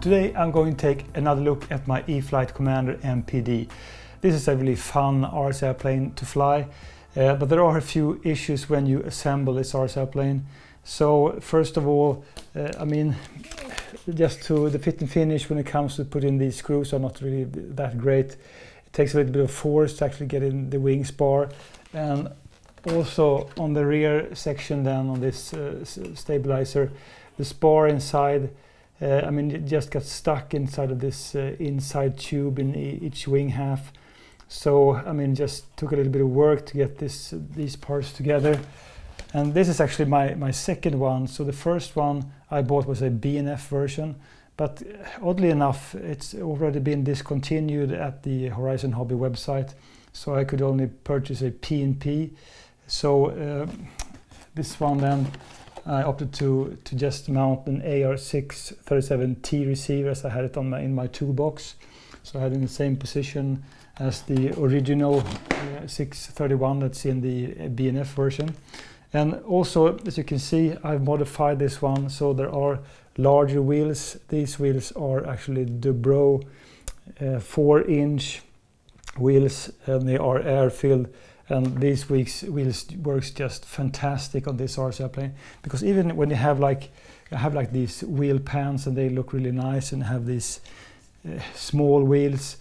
Today I'm going to take another look at my E-Flite Commander mPd. This is a really fun RC airplane to fly, but there are a few issues when you assemble this RC airplane. So first of all, just to the fit and finish when it comes to putting these screws are not really that great. It takes a little bit of force to actually get in the wing spar, and also on the rear section then on this stabilizer, the spar inside, it just got stuck inside of this inside tube in each wing half. So just took a little bit of work to get these parts together. And this is actually my second one. So the first one I bought was a BNF version, but oddly enough it's already been discontinued at the Horizon Hobby website, so I could only purchase a P&P. So this one then I opted to just mount an AR637T receiver as I had it in my toolbox. So I had it in the same position as the original 631 that's in the BNF version. And also, as you can see, I've modified this one so there are larger wheels. These wheels are actually Dubro 4-inch wheels, and they are air-filled. And these wheels works just fantastic on this RC airplane, because even when you have like these wheel pans and they look really nice and have these small wheels,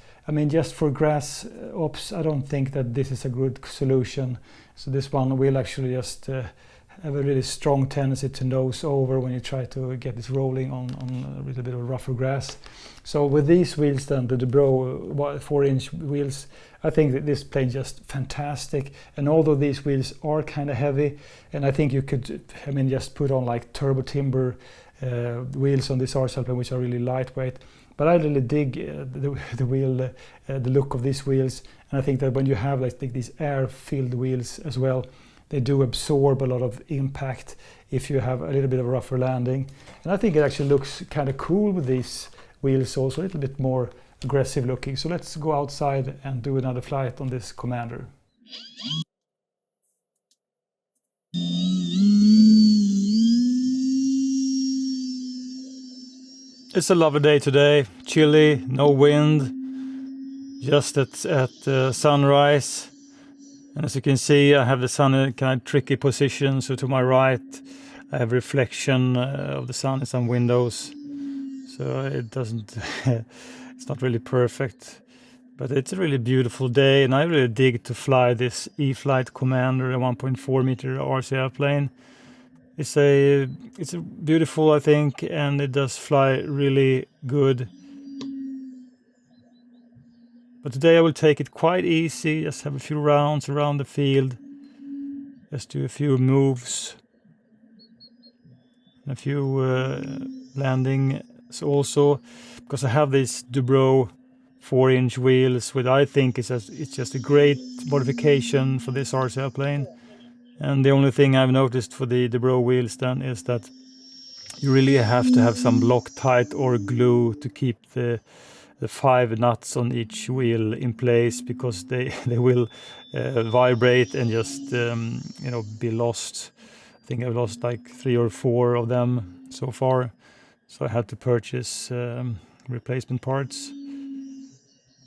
just for grass ops, I don't think that this is a good solution. So this one will actually just have a really strong tendency to nose over when you try to get this rolling on a little bit of rougher grass. So with these wheels then, the Dubro 4-inch wheels, I think that this plane just fantastic. And although these wheels are kind of heavy, and I think you could just put on like turbo timber wheels on this RC plane, which are really lightweight. But I really dig the look of these wheels, and I think that when you have like these air-filled wheels as well, they do absorb a lot of impact if you have a little bit of a rougher landing. And I think it actually looks kind of cool with these wheels, also a little bit more aggressive looking. So let's go outside and do another flight on this Commander. It's a lovely day today, chilly, no wind, just at sunrise. And as you can see, I have the sun in a kind of tricky position, so to my right I have reflection of the sun in some windows, so it doesn't it's not really perfect, but it's a really beautiful day, and I really dig to fly this E-Flite Commander, a 1.4 meter RC airplane. It's a beautiful, I think, and it does fly really good. But today I will take it quite easy, just have a few rounds around the field, just do a few moves, and a few landings also, because I have these Dubro 4-inch wheels, which I think it's just a great modification for this RC airplane. And the only thing I've noticed for the Dubro wheels then is that you really have to have some Loctite or glue to keep the 5 nuts on each wheel in place, because they will vibrate and just be lost. I think I've lost like 3 or 4 of them so far, so I had to purchase replacement parts.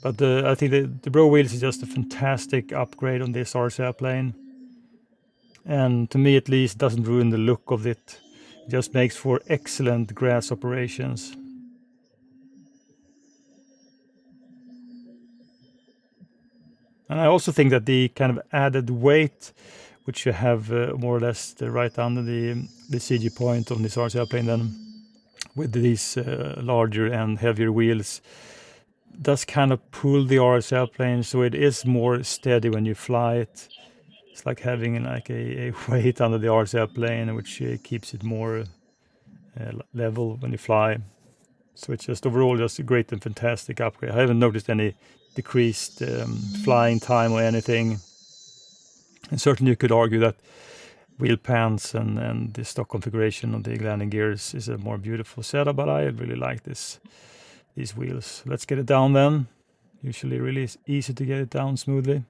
But I think the Dubro wheels is just a fantastic upgrade on this RC airplane, and to me at least doesn't ruin the look of it. It just makes for excellent grass operations. And I also think that the kind of added weight, which you have more or less right under the CG point on this RC airplane, then with these larger and heavier wheels, does kind of pull the RC airplane, so it is more steady when you fly it. It's like having like a weight under the RC airplane, which keeps it more level when you fly. So it's just overall just a great and fantastic upgrade. I haven't noticed any decreased flying time or anything. And certainly you could argue that wheel pans and the stock configuration of the landing gears is a more beautiful setup, but I really like these wheels. Let's get it down then. Usually really easy to get it down smoothly.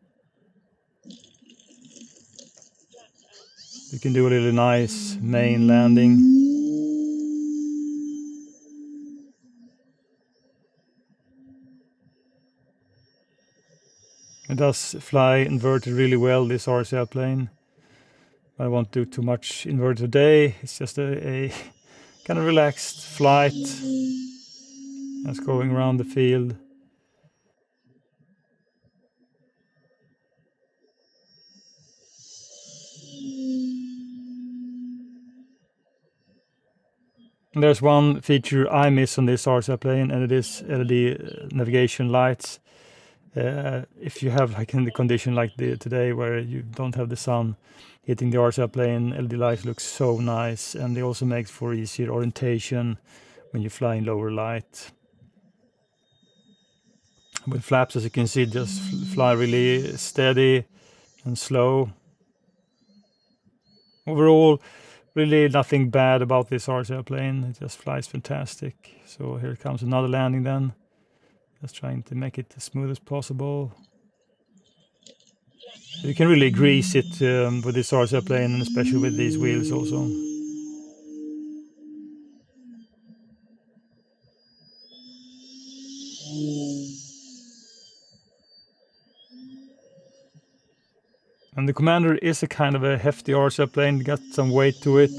You can do a really nice main landing. It does fly inverted really well, this RC airplane. I won't do too much inverted today. It's just a kind of relaxed flight that's going around the field. And there's one feature I miss on this RC airplane, and it is LED navigation lights. If you have like in the condition like today where you don't have the sun hitting the RC airplane, LED lights look so nice, and they also make for easier orientation when you fly in lower light. With flaps, as you can see, just fly really steady and slow. Overall, really nothing bad about this RC airplane. It just flies fantastic. So here comes another landing then. Just trying to make it as smooth as possible. You can really grease it with this RC airplane, and especially with these wheels also. And the Commander is a kind of a hefty RC airplane, got some weight to it.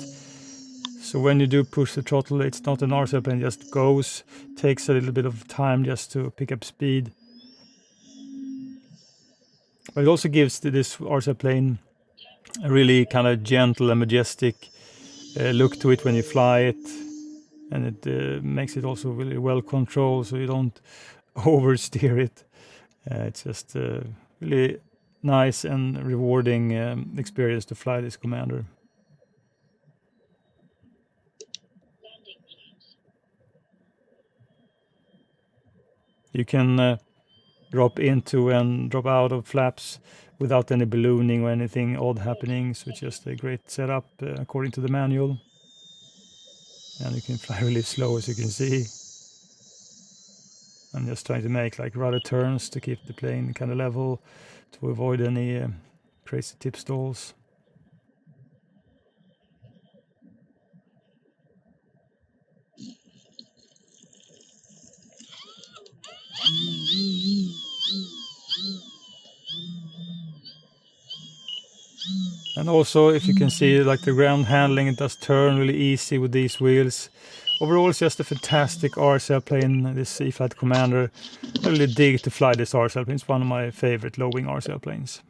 So when you do push the throttle, it's not an RC airplane, it just goes. Takes a little bit of time just to pick up speed. But it also gives this RC airplane a really kind of gentle and majestic look to it when you fly it. And it makes it also really well controlled, so you don't oversteer it. It's just really nice and rewarding experience to fly this Commander. You can drop into and drop out of flaps without any ballooning or anything odd happening, so it's just a great setup according to the manual. And you can fly really slow, as you can see. I'm just trying to make like rudder turns to keep the plane kind of level, to avoid any crazy tip stalls. And also, if you can see, like the ground handling, it does turn really easy with these wheels. Overall, it's just a fantastic RC airplane, this E-Flite Commander. I really dig to fly this RC airplane. It's one of my favorite low-wing RC airplanes.